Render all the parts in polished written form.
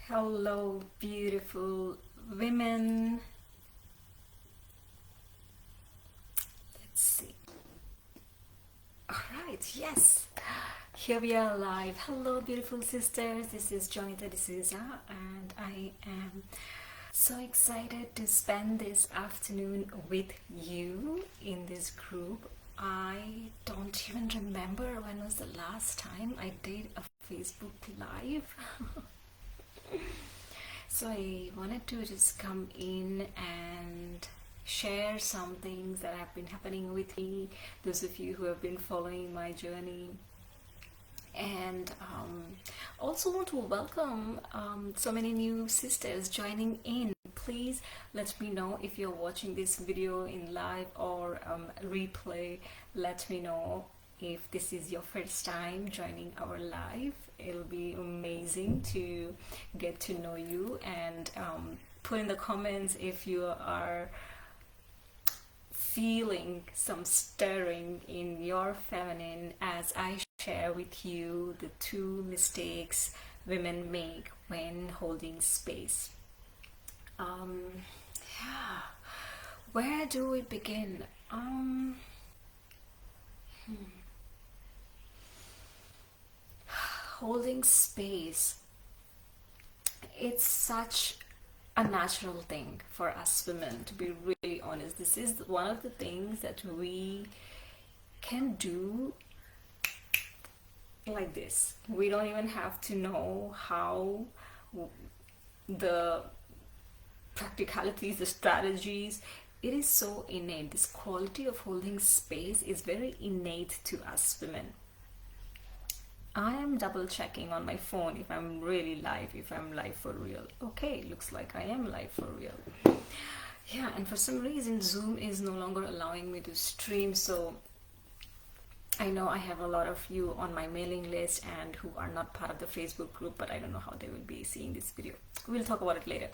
Hello, beautiful women. Let's see. All right, yes. Here we are live. Hello, beautiful sisters. This is Jonita D'souza, and I am so excited to spend this afternoon with you in this group. I don't even remember when was the last time I did a Facebook Live. So I wanted to just come in and share some things that have been happening with me, those of you who have been following my journey, and also want to welcome so many new sisters joining in. Please let me know if you're watching this video in live or replay. Let me know if this is your first time joining our live. It'll be amazing to get to know you, and put in the comments if you are feeling some stirring in your feminine as I share with you the 2 mistakes women make when holding space. Yeah, where do we begin? Holding space, it's such a natural thing for us women, to be really honest. This is one of the things that we can do like this. We don't even have to know how the practicalities, the strategies. It is so innate. This quality of holding space is very innate to us women. I am double checking on my phone if I'm really live, if I'm live for real. Okay, looks like I am live for real. Yeah, and for some reason Zoom is no longer allowing me to stream, so I know I have a lot of you on my mailing list and who are not part of the Facebook group, but I don't know how they will be seeing this video. We'll talk about it later.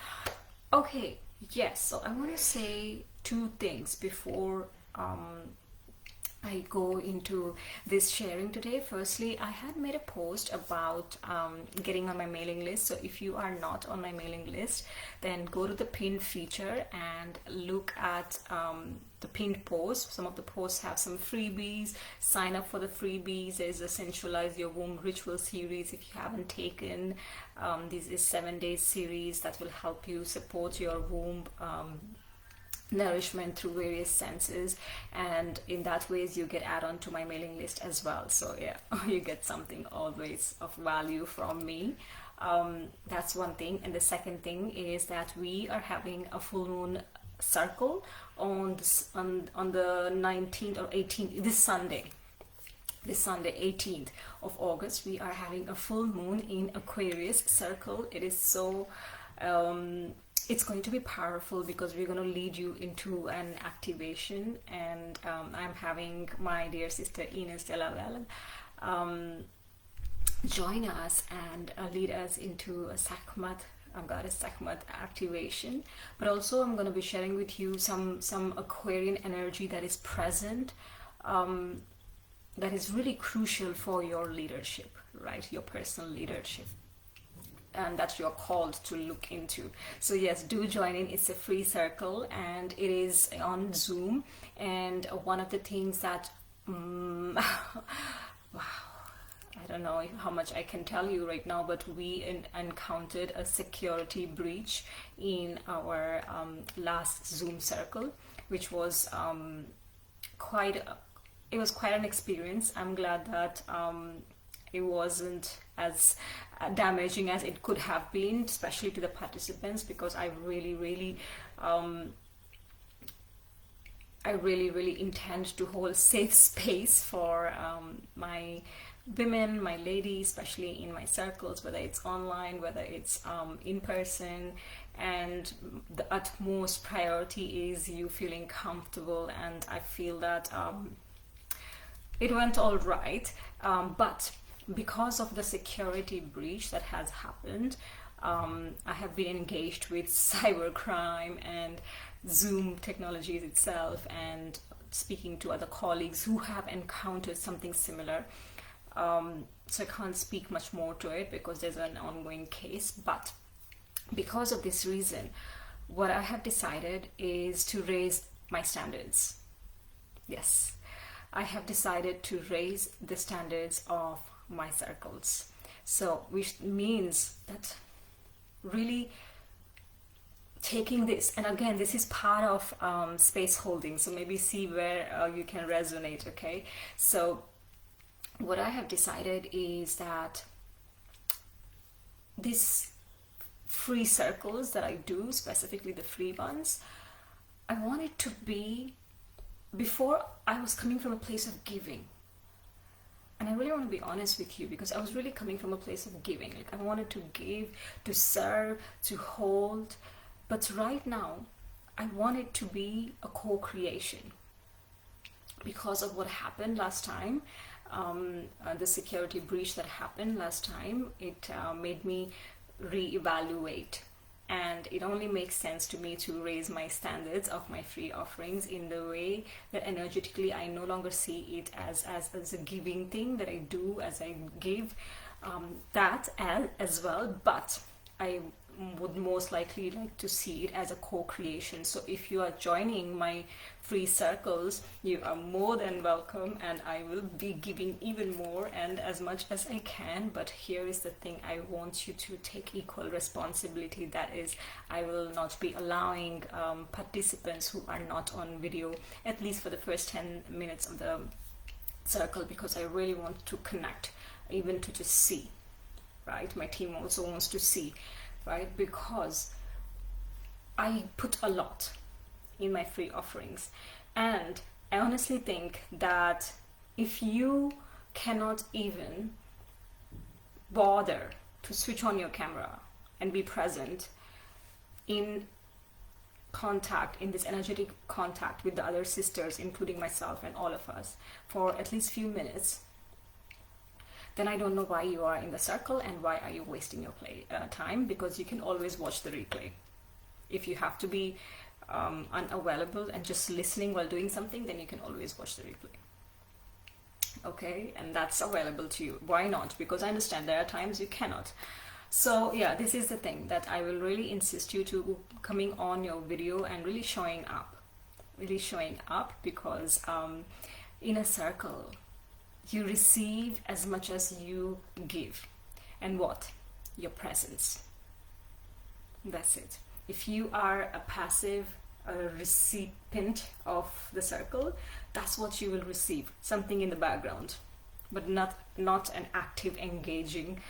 Okay, yes, so I want to say 2 things before I go into this sharing today. Firstly, I had made a post about getting on my mailing list. So if you are not on my mailing list, then go to the pinned feature and look at the pinned post. Some of the posts have some freebies. Sign up for the freebies. There's a Sensualize Your Womb Ritual series if you haven't taken. This is 7-day series that will help you support your womb nourishment through various senses, and in that ways you get add on to my mailing list as well. So yeah, you get something always of value from me. That's one thing. And the second thing is that we are having a full moon circle on the 19th or 18th, this Sunday 18th of August. We are having a full moon in Aquarius circle. It is so it's going to be powerful because we're going to lead you into an activation, and I'm having my dear sister Ines de la Velle join us and lead us into a Sakmat, goddess Sakmat activation. But also I'm going to be sharing with you some Aquarian energy that is present, that is really crucial for your leadership, right? Your personal leadership, and that you're called to look into. So yes, do join in. It's a free circle and it is on Zoom. And one of the things that wow, I don't know how much I can tell you right now, but we encountered a security breach in our last Zoom circle, which was quite an experience. I'm glad that it wasn't as damaging as it could have been, especially to the participants, because I really intend to hold safe space for my women, my ladies, especially in my circles, whether it's online, whether it's in person. And the utmost priority is you feeling comfortable, and I feel that it went all right, but because of the security breach that has happened, I have been engaged with cybercrime and Zoom technologies itself, and speaking to other colleagues who have encountered something similar. So I can't speak much more to it because there's an ongoing case, but because of this reason, what I have decided is to raise my standards. Yes, I have decided to raise the standards of my circles. So, which means that really taking this, and again, this is part of space holding, so maybe see where you can resonate. Okay, so what I have decided is that these free circles that I do, specifically the free ones, I want it to be, before I was coming from a place of giving. And I really want to be honest with you, because I was really coming from a place of giving. Like, I wanted to give, to serve, to hold. But right now, I want it to be a co-creation. Because of what happened last time, the security breach that happened last time, it made me reevaluate. And it only makes sense to me to raise my standards of my free offerings in the way that energetically I no longer see it as a giving thing that I do as I give, that as well, but I would most likely like to see it as a co-creation. So if you are joining my free circles, you are more than welcome, and I will be giving even more and as much as I can. But here is the thing, I want you to take equal responsibility. That is, I will not be allowing participants who are not on video, at least for the first 10 minutes of the circle, because I really want to connect, even to just see, right? My team also wants to see, right? Because I put a lot in my free offerings, and I honestly think that if you cannot even bother to switch on your camera and be present in contact, in this energetic contact with the other sisters, including myself and all of us, for at least few minutes, then I don't know why you are in the circle and why are you wasting your time, because you can always watch the replay. If you have to be unavailable and just listening while doing something, then you can always watch the replay. Okay, and that's available to you. Why not? Because I understand there are times you cannot. So yeah, this is the thing that I will really insist you to coming on your video and really showing up, because in a circle, you receive as much as you give. And what? Your presence. That's it. If you are a passive recipient of the circle, that's what you will receive. Something in the background, but not an active, engaging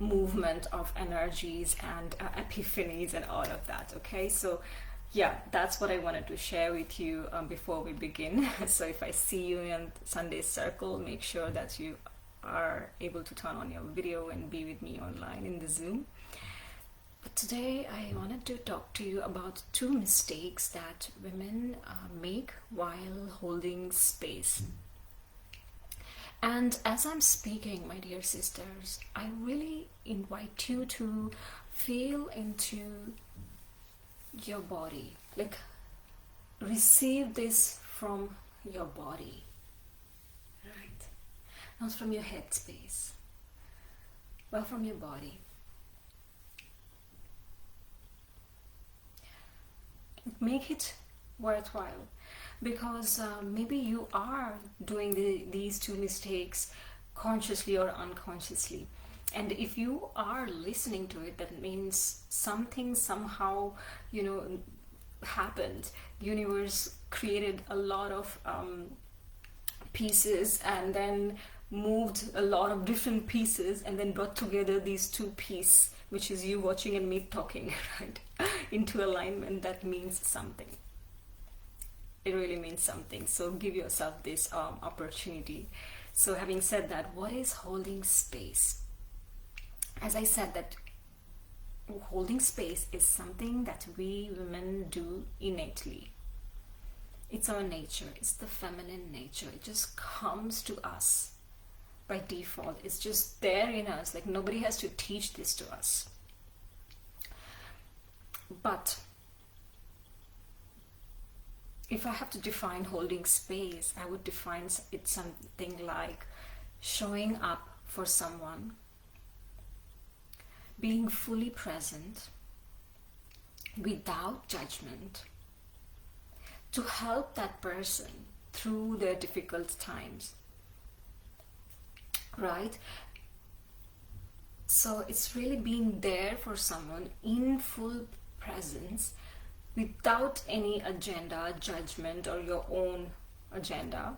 movement of energies and epiphanies and all of that. Okay, so yeah, that's what I wanted to share with you before we begin. So if I see you in Sunday's circle, make sure that you are able to turn on your video and be with me online in the Zoom. But today I wanted to talk to you about 2 mistakes that women make while holding space. And as I'm speaking, my dear sisters, I really invite you to feel into your body, like receive this from your body, right? Not from your head space, but from your body. Make it worthwhile, because maybe you are doing these 2 mistakes consciously or unconsciously. And if you are listening to it, that means something somehow, happened. Universe created a lot of pieces and then moved a lot of different pieces and then brought together these 2 pieces, which is you watching and me talking, right, into alignment. That means something. It really means something. So give yourself this opportunity. So having said that, what is holding space? As I said, that holding space is something that we women do innately. It's our nature. It's the feminine nature. It just comes to us by default. It's just there in us. Like, nobody has to teach this to us. But if I have to define holding space, I would define it something like showing up for someone, being fully present without judgment to help that person through their difficult times, right? So it's really being there for someone in full presence without any agenda, judgment, or your own agenda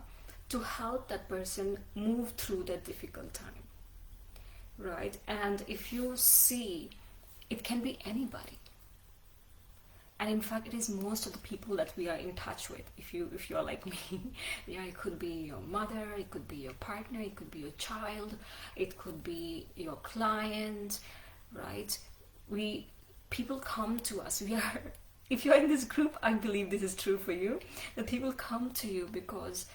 to help that person move through that difficult time, right? And if you see, it can be anybody. And in fact, it is most of the people that we are in touch with. If you're like me, yeah, it could be your mother, it could be your partner, it could be your child, it could be your client, right? People come to us. If you're in this group, I believe this is true for you, that people come to you because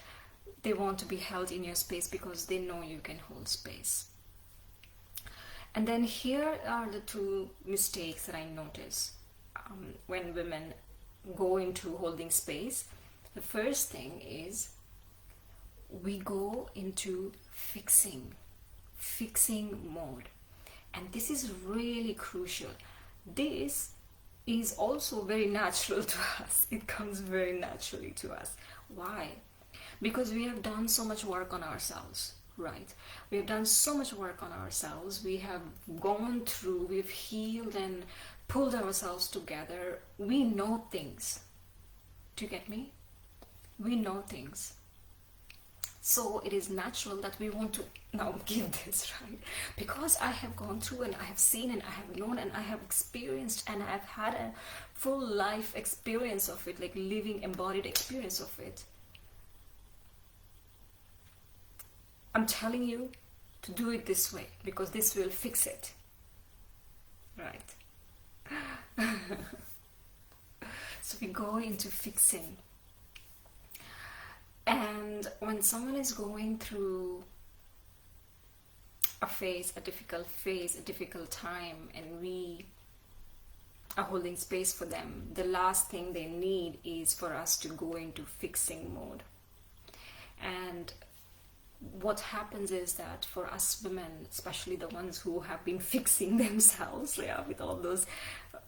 they want to be held in your space, because they know you can hold space. And then here are the two mistakes that I notice when women go into holding space. The first thing is we go into fixing mode. And this is really crucial. This is also very natural to us. It comes very naturally to us. Why? Because we have done so much work on ourselves, right? We have done so much work on ourselves. We have gone through, we've healed and pulled ourselves together. We know things. Do you get me? We know things. So it is natural that we want to now give this, right? Because I have gone through and I have seen and I have known and I have experienced and I have had a full life experience of it, like living embodied experience of it. I'm telling you to do it this way because this will fix it, right? So we go into fixing. And when someone is going through a difficult time, and we are holding space for them, the last thing they need is for us to go into fixing mode. And what happens is that for us women, especially the ones who have been fixing themselves, with all those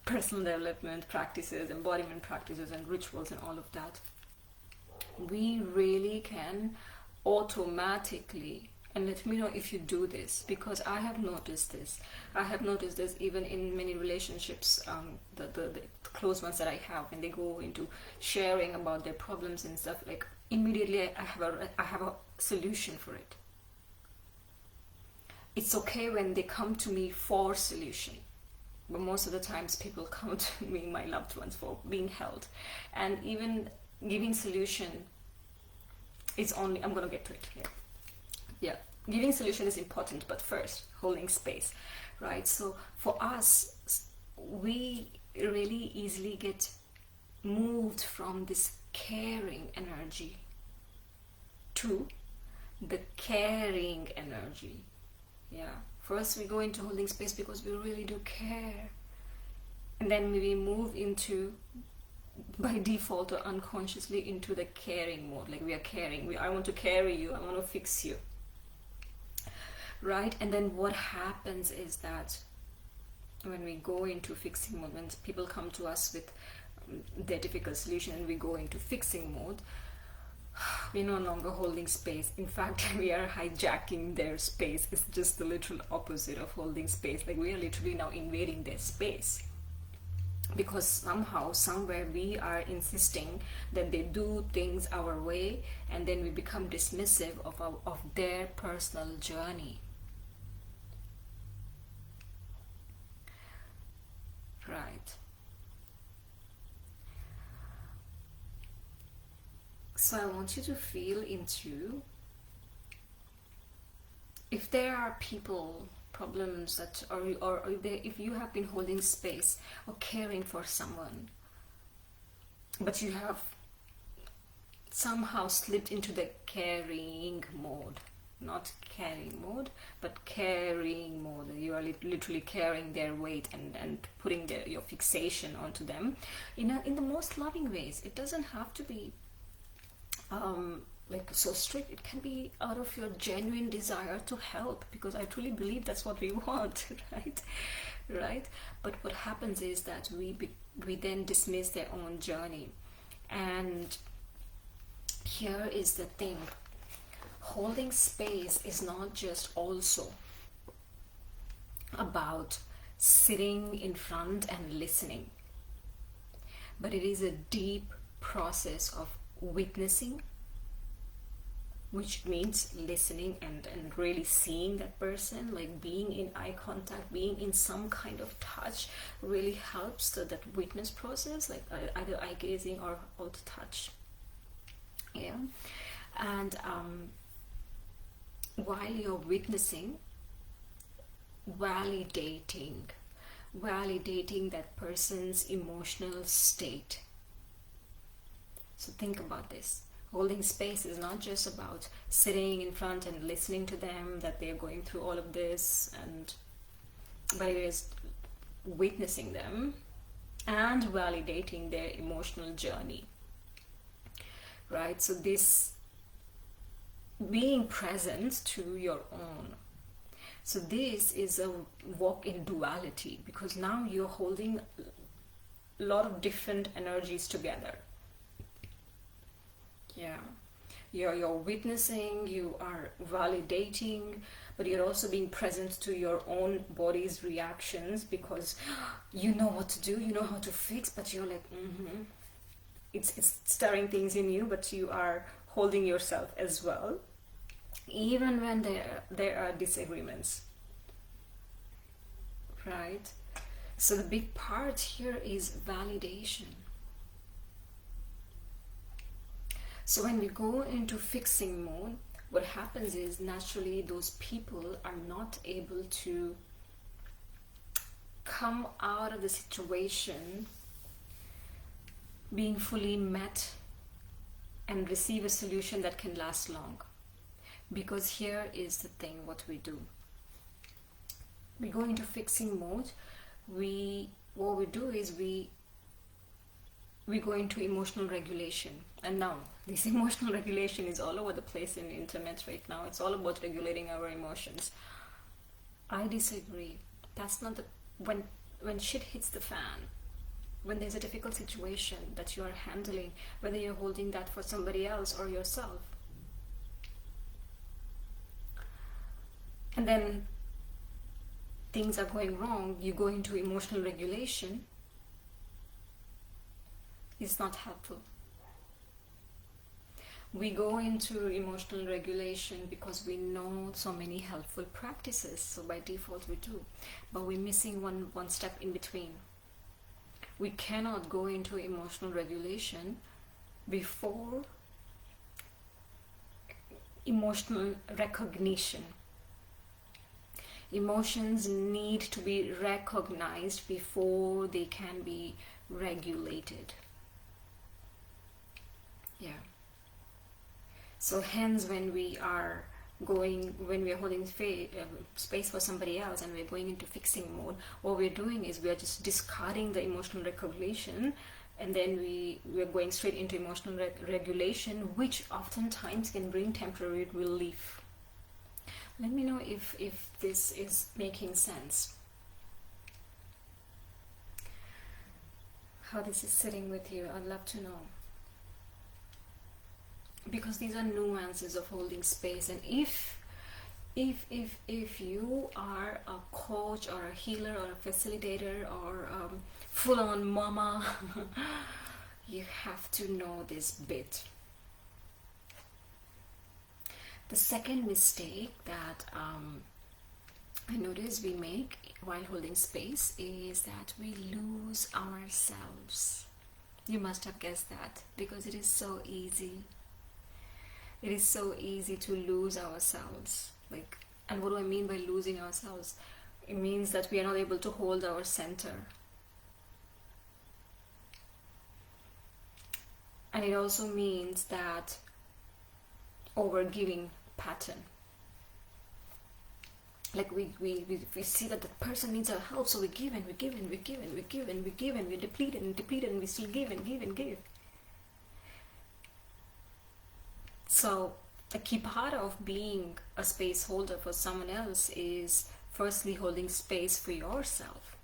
personal development practices, embodiment practices and rituals and all of that, we really can automatically, and let me know if you do this, because I have noticed this even in many relationships, the close ones that I have, when they go into sharing about their problems and stuff, like immediately I have a solution for it. It's okay when they come to me for solution, but most of the times people come to me, my loved ones, for being held. And even giving solution is only, I'm gonna get to it here. Yeah, giving solution is important, but first holding space, right? So for us, we really easily get moved from this caring energy to the caring energy. Yeah, first we go into holding space because we really do care, and then we move into, by default or unconsciously, into the caring mode. Like we are caring, I want to carry you, I want to fix you, right? And then what happens is that when we go into fixing mode, when people come to us with their difficult solution and we go into fixing mode, we're no longer holding space. In fact, we are hijacking their space. It's just the literal opposite of holding space. Like we are literally now invading their space, because somehow, somewhere, we are insisting that they do things our way, and then we become dismissive of their personal journey. Right. So I want you to feel into, if there are people, problems that, or if you have been holding space or caring for someone, but you have somehow slipped into the caring mode, not carrying mode, but caring mode. You are literally carrying their weight and putting your fixation onto them in the most loving ways. It doesn't have to be like so strict. It can be out of your genuine desire to help, because I truly believe that's what we want. Right? But what happens is that we then dismiss their own journey. And here is the thing: holding space is not just also about sitting in front and listening, but it is a deep process of witnessing, which means listening and really seeing that person, like being in eye contact, being in some kind of touch really helps that witness process, like either eye gazing or the touch. Yeah. And while you're witnessing, validating that person's emotional state. So think about this. Holding space is not just about sitting in front and listening to them, that they're going through all of this, but it is witnessing them and validating their emotional journey. Right? So this being present to your own. So this is a walk in duality, because now you're holding a lot of different energies together. Yeah, you're witnessing, you are validating, but you're also being present to your own body's reactions, because you know what to do, you know how to fix, but you're like, it's stirring things in you, but you are holding yourself as well, even when there are disagreements. Right? So the big part here is validation. So when we go into fixing mode, what happens is naturally those people are not able to come out of the situation being fully met and receive a solution that can last long. Because here is the thing, what we do. We go into fixing mode. What we do is we go into emotional regulation. And now this emotional regulation is all over the place in the internet right now. It's all about regulating our emotions. I disagree. That's not the when shit hits the fan, when there's a difficult situation that you are handling, whether you're holding that for somebody else or yourself, and then things are going wrong, you go into emotional regulation, it's not helpful. We go into emotional regulation because we know so many helpful practices, so by default we do, but we're missing one step in between. We cannot go into emotional regulation before emotional recognition. Emotions need to be recognized before they can be regulated. Yeah. So hence when we are holding space for somebody else and we're going into fixing mode, what we're doing is we are just discarding the emotional recognition, and then we're going straight into emotional regulation, which oftentimes can bring temporary relief. Let me know if this is making sense, how this is sitting with you. I'd love to know, because these are nuances of holding space. And if you are a coach or a healer or a facilitator or full-on mama, you have to know this bit. The second mistake that I notice we make while holding space is that we lose ourselves. You must have guessed that, because it is so easy. It is so easy to lose ourselves. And what do I mean by losing ourselves? It means that we are not able to hold our center. And it also means that overgiving pattern. Like we see that the person needs our help, so we give and we give and we give and we give and we give and we deplete and we still give and give and give. So a key part of being a space holder for someone else is firstly holding space for yourself.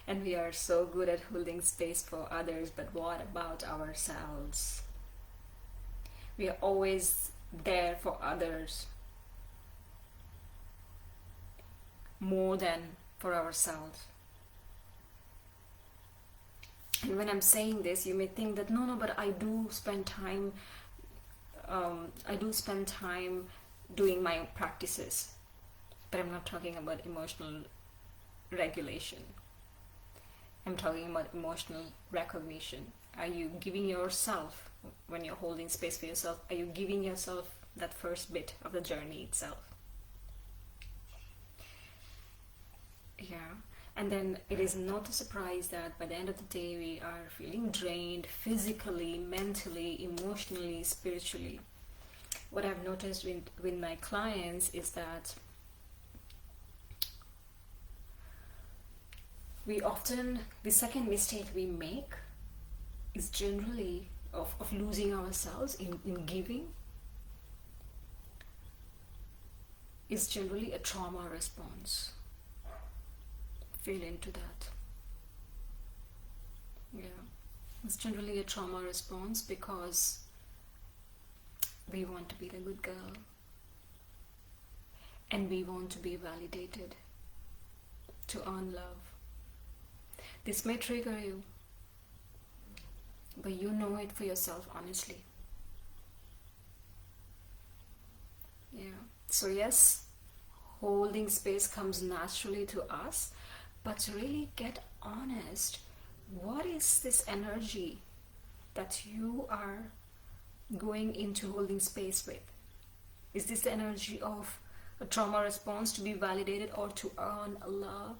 And we are so good at holding space for others, but what about ourselves? We are always there for others more than for ourselves. And when I'm saying this, you may think that no, but I do spend time doing my practices, but I'm not talking about emotional regulation. I'm talking about emotional recognition. Are you giving yourself, when you're holding space for yourself, are you giving yourself that first bit of the journey itself? Yeah. And then it is not a surprise that by the end of the day we are feeling drained physically, mentally, emotionally, spiritually. What I've noticed with my clients is that the second mistake we make is generally of losing ourselves in giving, is generally a trauma response. Feel into that. Yeah, it's generally a trauma response because we want to be the good girl and we want to be validated to earn love. This may trigger you, but you know it for yourself honestly. Yeah. So yes, holding space comes naturally to us, but to really get honest, what is this energy that you are going into holding space with? Is this the energy of a trauma response to be validated or to earn love?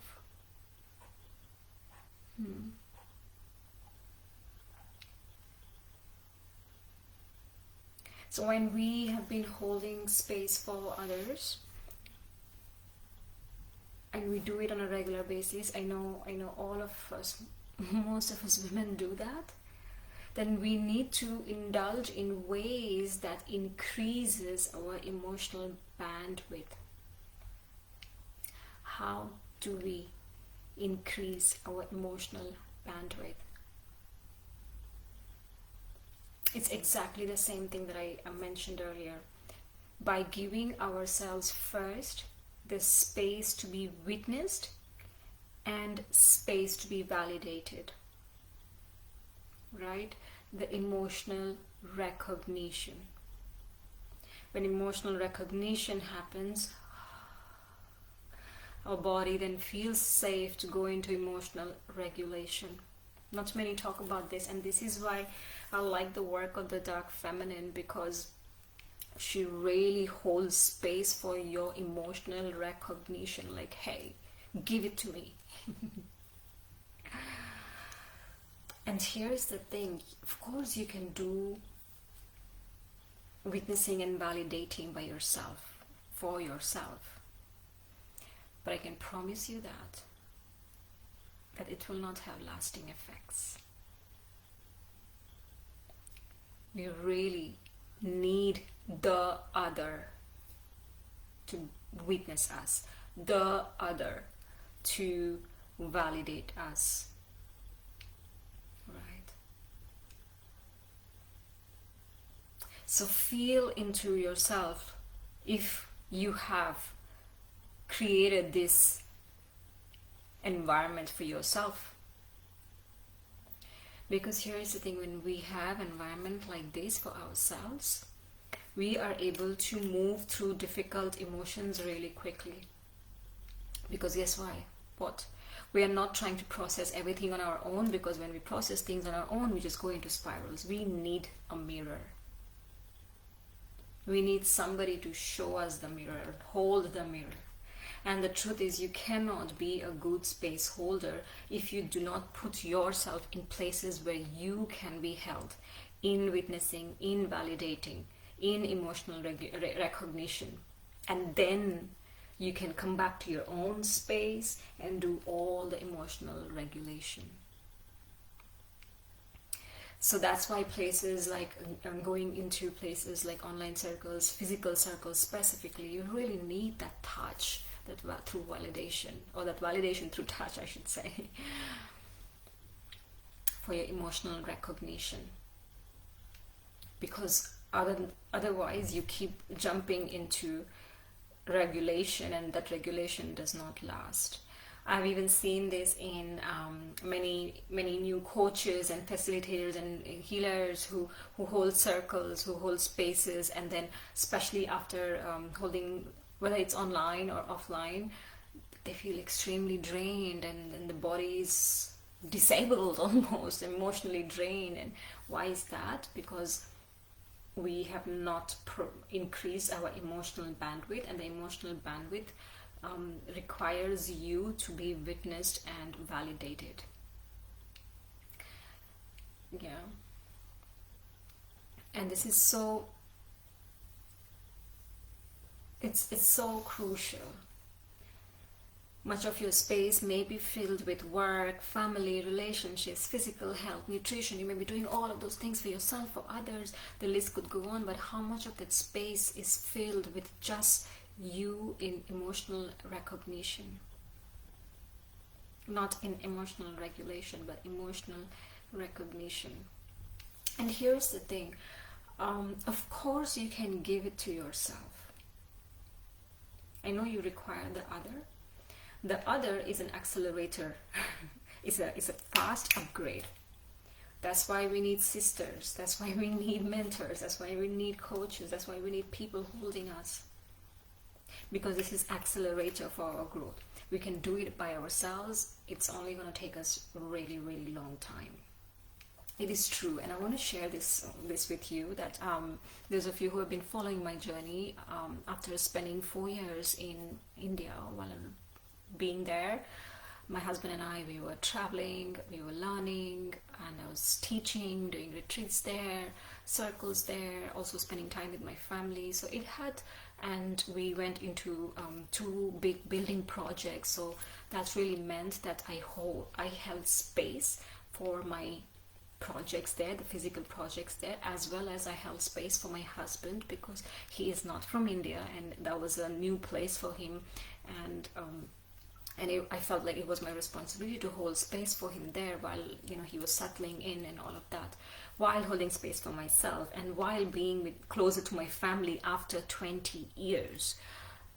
So when we have been holding space for others, and we do it on a regular basis, I know all of us, most of us women do that, then we need to indulge in ways that increases our emotional bandwidth. How do we increase our emotional bandwidth? It's exactly the same thing that I mentioned earlier. By giving ourselves first the space to be witnessed and space to be validated, right? The emotional recognition. When emotional recognition happens, our body then feels safe to go into emotional regulation. Not many talk about this, and this is why I like the work of the Dark Feminine, because she really holds space for your emotional recognition. Like, hey, give it to me. And here's the thing, of course you can do witnessing and validating by yourself, for yourself, but I can promise you that it will not have lasting effects. We really need the other to witness us, the other to validate us, right? So feel into yourself if you have created this environment for yourself. Because here is the thing, when we have environment like this for ourselves, we are able to move through difficult emotions really quickly. Because guess why? What? We are not trying to process everything on our own, because when we process things on our own, we just go into spirals. We need a mirror. We need somebody to show us the mirror, hold the mirror. And the truth is, you cannot be a good space holder if you do not put yourself in places where you can be held, in witnessing, in validating, in emotional recognition. And then you can come back to your own space and do all the emotional regulation. So that's why places like going into places like online circles, physical circles specifically, you really need that touch, that through validation, or that validation through touch, I should say, for your emotional recognition. Because otherwise you keep jumping into regulation, and that regulation does not last. I've even seen this in many new coaches and facilitators and healers who hold circles, who hold spaces, and then especially after holding, whether it's online or offline, they feel extremely drained, and the body is disabled, almost emotionally drained. And why is that? Because we have not increased our emotional bandwidth, and the emotional bandwidth requires you to be witnessed and validated. Yeah. And this is so, it's so crucial. Much of your space may be filled with work, family, relationships, physical health, nutrition. You may be doing all of those things for yourself, for others. The list could go on, but how much of that space is filled with just you in emotional recognition? Not in emotional regulation, but emotional recognition. And here's the thing. Of course you can give it to yourself. I know you require the other. The other is an accelerator. It's a fast upgrade. That's why we need sisters. That's why we need mentors. That's why we need coaches. That's why we need people holding us. Because this is accelerator for our growth. We can do it by ourselves. It's only going to take us a really, really long time. It is true, and I want to share this with you, that those of you who have been following my journey, after spending 4 years in India, while being there, my husband and I, we were traveling, we were learning, and I was teaching, doing retreats there, circles there, also spending time with my family. So it had, and we went into 2 big building projects. So that really meant that I held space for my projects there, the physical projects there, as well as I held space for my husband, because he is not from India, and that was a new place for him. And I felt like it was my responsibility to hold space for him there while he was settling in and all of that, while holding space for myself, and while being closer to my family after 20 years,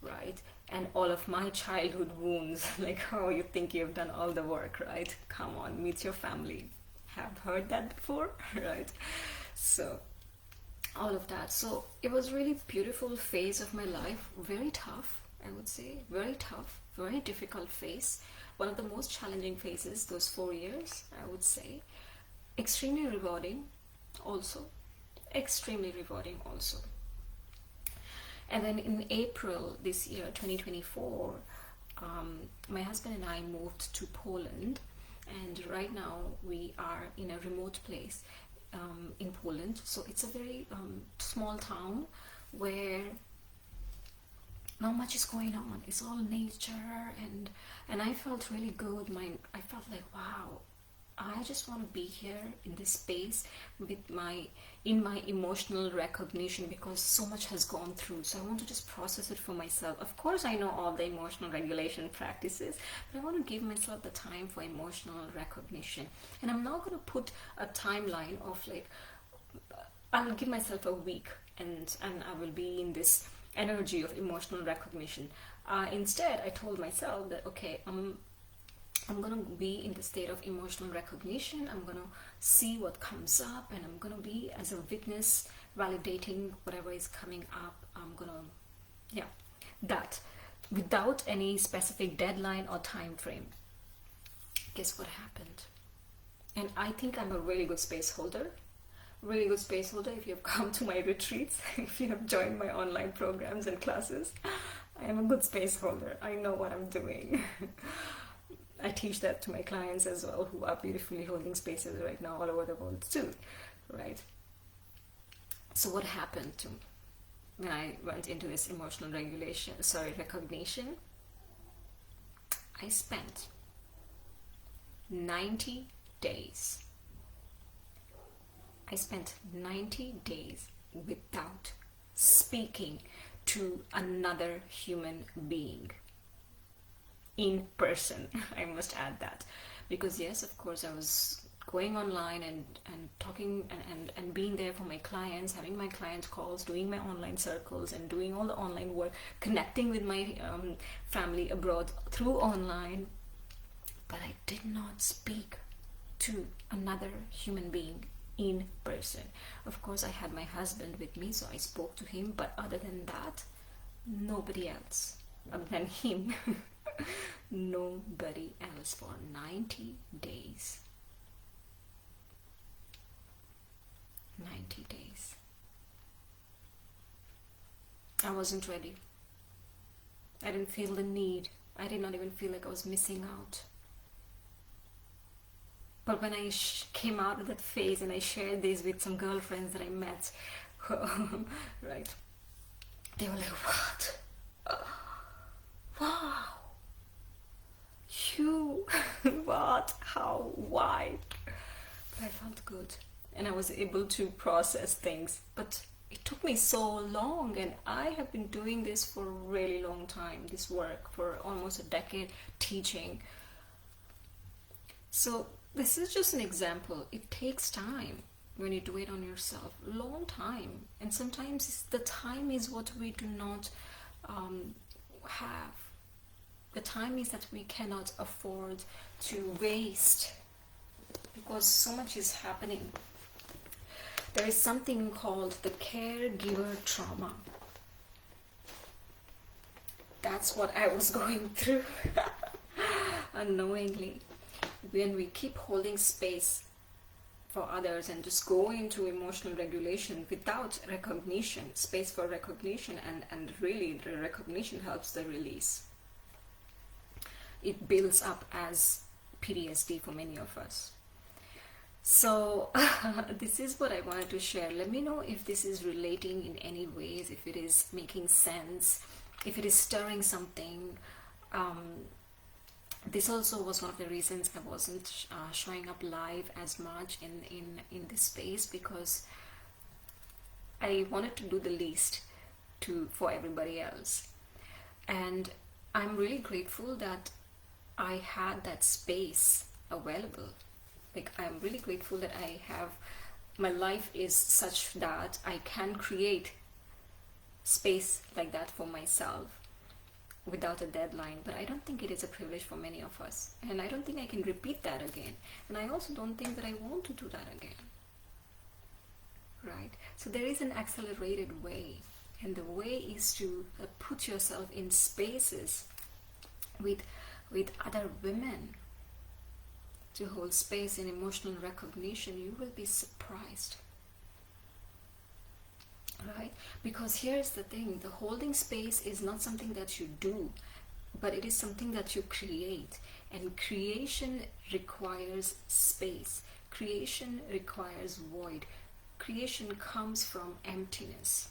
right? And all of my childhood wounds, like, oh, you think you've done all the work, right? Come on, meet your family. Have heard that before, right? So all of that. So it was really beautiful phase of my life. Very tough, I would say. Very tough, very difficult phase. One of the most challenging phases, those 4 years, I would say. Extremely rewarding also. Extremely rewarding also. And then in April this year, 2024, my husband and I moved to Poland. And right now we are in a remote place in Poland. So it's a very small town where not much is going on. It's all nature, and I felt really good. I felt like, wow, I just want to be here in this space in my emotional recognition, because so much has gone through. So I want to just process it for myself. Of course, I know all the emotional regulation practices, but I want to give myself the time for emotional recognition. And I'm not going to put a timeline of like, I'll give myself a week and I will be in this energy of emotional recognition. Instead, I told myself that, okay, I'm going to be in the state of emotional recognition. I'm going to see what comes up, and I'm going to be as a witness, validating whatever is coming up. I'm going to, that, without any specific deadline or time frame. Guess what happened? And I think I'm a really good space holder. Really good space holder. If you have come to my retreats, if you have joined my online programs and classes, I am a good space holder. I know what I'm doing. I teach that to my clients as well, who are beautifully holding spaces right now all over the world too, right? So what happened to when I went into this emotional recognition? I spent 90 days I spent 90 days without speaking to another human being in person. I must add that, because yes, of course, I was going online and talking and being there for my clients, having my client calls, doing my online circles, and doing all the online work, connecting with my family abroad through online. But I did not speak to another human being in person. Of course, I had my husband with me, so I spoke to him, but other than that, nobody else other than him. Nobody else for 90 days. 90 days. I wasn't ready. I didn't feel the need. I did not even feel like I was missing out. But when I came out of that phase and I shared this with some girlfriends that I met, right, they were like, what? Wow. You, what? How? Why? But I felt good. And I was able to process things. But it took me so long, and I have been doing this for a really long time, this work, for almost a decade, teaching. So this is just an example. It takes time when you do it on yourself, long time. And sometimes the time is what we do not have. The time is that we cannot afford to waste, because so much is happening. There is something called the caregiver trauma. That's what I was going through unknowingly. When we keep holding space for others and just go into emotional regulation without recognition, space for recognition, and really the recognition helps the release. It builds up as PTSD for many of us. So this is what I wanted to share. Let me know if this is relating in any ways, if it is making sense, if it is stirring something. This also was one of the reasons I wasn't showing up live as much in this space, because I wanted to do the least for everybody else. And I'm really grateful that I had that space available. Like, I'm really grateful that I have, my life is such that I can create space like that for myself without a deadline. But I don't think it is a privilege for many of us, and I don't think I can repeat that again, and I also don't think that I want to do that again, right? So there is an accelerated way, and the way is to put yourself in spaces with other women, to hold space in emotional recognition. You will be surprised, right? Because here's the thing, the holding space is not something that you do, but it is something that you create. And creation requires space. Creation requires void. Creation comes from emptiness.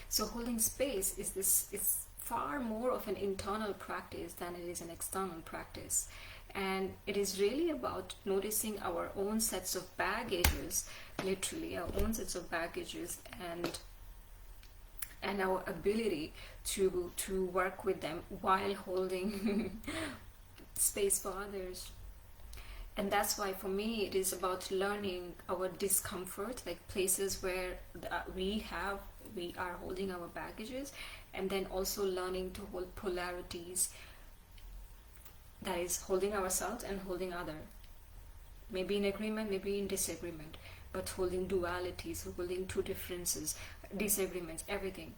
So holding space is far more of an internal practice than it is an external practice. And it is really about noticing our own sets of baggages, literally our own sets of baggages, and our ability to work with them while holding space for others. And that's why for me it is about learning our discomfort, like places where we are holding our baggages, and then also learning to hold polarities, that is holding ourselves and holding other, maybe in agreement, maybe in disagreement, but holding dualities, holding two differences, disagreements, everything,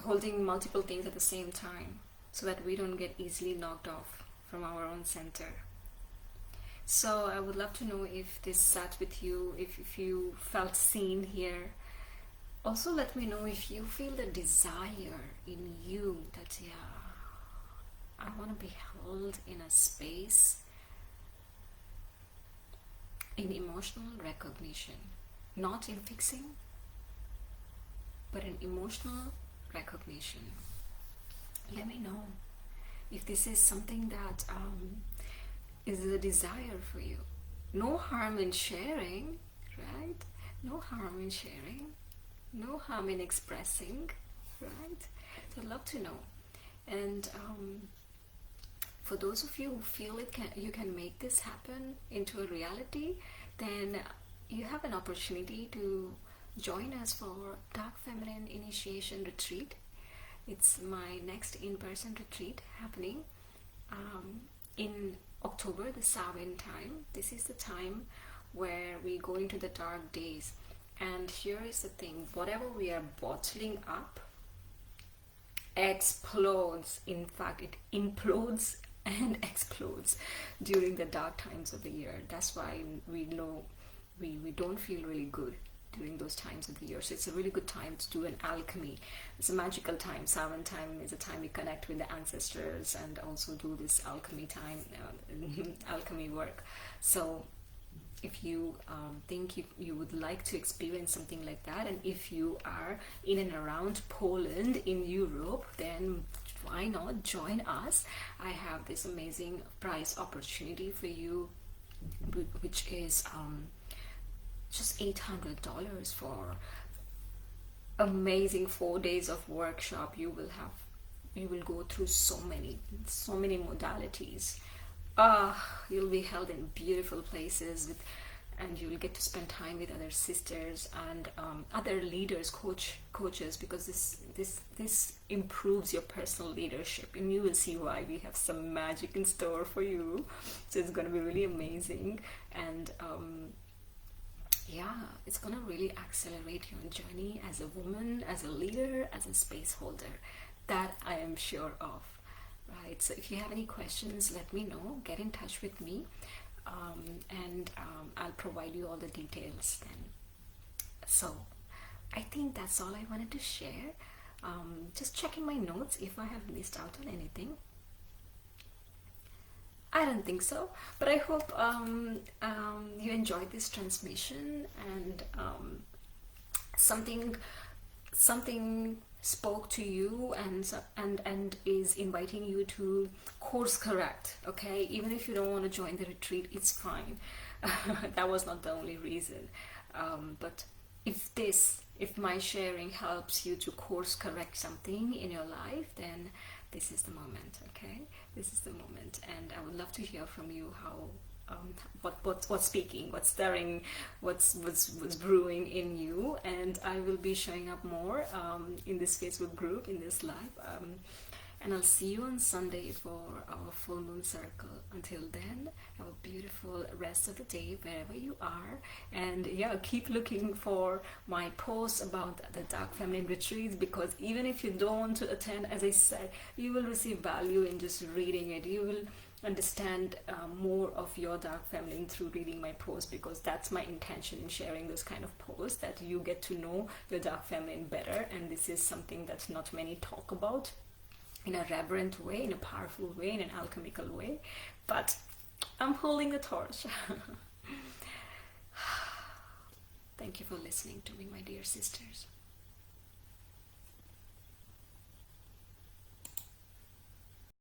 holding multiple things at the same time, so that we don't get easily knocked off from our own center. So I would love to know if this sat with you, if you felt seen here. Also let me know if you feel the desire in you that, yeah, I want to be held in a space in emotional recognition, not in fixing, but in emotional recognition. Let me know if this is something that is a desire for you. no harm in sharing, right? No harm in sharing, no harm in expressing, right? So I'd love to know. And for those of you who feel you can make this happen into a reality, then you have an opportunity to join us for Dark Feminine Initiation Retreat. It's my next in-person retreat happening in October, the Samhain time. This is the time where we go into the dark days. And here is the thing, whatever we are bottling up explodes. In fact, it implodes and explodes during the dark times of the year. That's why we know we don't feel really good during those times of the year. So it's a really good time to do an alchemy. It's a magical time. Samhain time is a time we connect with the ancestors and also do this alchemy time, alchemy work. So if you think you would like to experience something like that, and if you are in and around Poland in Europe, then why not join us? I have this amazing prize opportunity for you, which is just $800 for amazing 4 days of workshop. You will go through so many modalities. You'll be held in beautiful places and you'll get to spend time with other sisters and other leaders, coaches, because this improves your personal leadership, and you will see why. We have some magic in store for you, so it's going to be really amazing. And yeah, it's going to really accelerate your journey as a woman, as a leader, as a space holder. That I am sure of. Right, so if you have any questions, let me know. Get in touch with me, and I'll provide you all the details then. So I think that's all I wanted to share. Just checking my notes if I have missed out on anything. I don't think so, but I hope you enjoyed this transmission, and something spoke to you and is inviting you to course correct. Okay, even if you don't want to join the retreat, it's fine. That was not the only reason, but if my sharing helps you to course correct something in your life, then this is the moment. Okay, this is the moment, and I would love to hear from you how what's speaking, what's stirring, what's brewing in you. And I will be showing up more in this Facebook group, in this live, and I'll see you on Sunday for our full moon circle. Until then, have a beautiful rest of the day wherever you are, and yeah, keep looking for my posts about the Dark Feminine retreats, because even if you don't want to attend, as I said, you will receive value in just reading it. You will understand more of your dark feminine through reading my posts, because that's my intention in sharing this kind of posts, that you get to know your dark feminine better. And this is something that not many talk about in a reverent way, in a powerful way, in an alchemical way, but I'm holding the torch. Thank you for listening to me, my dear sisters.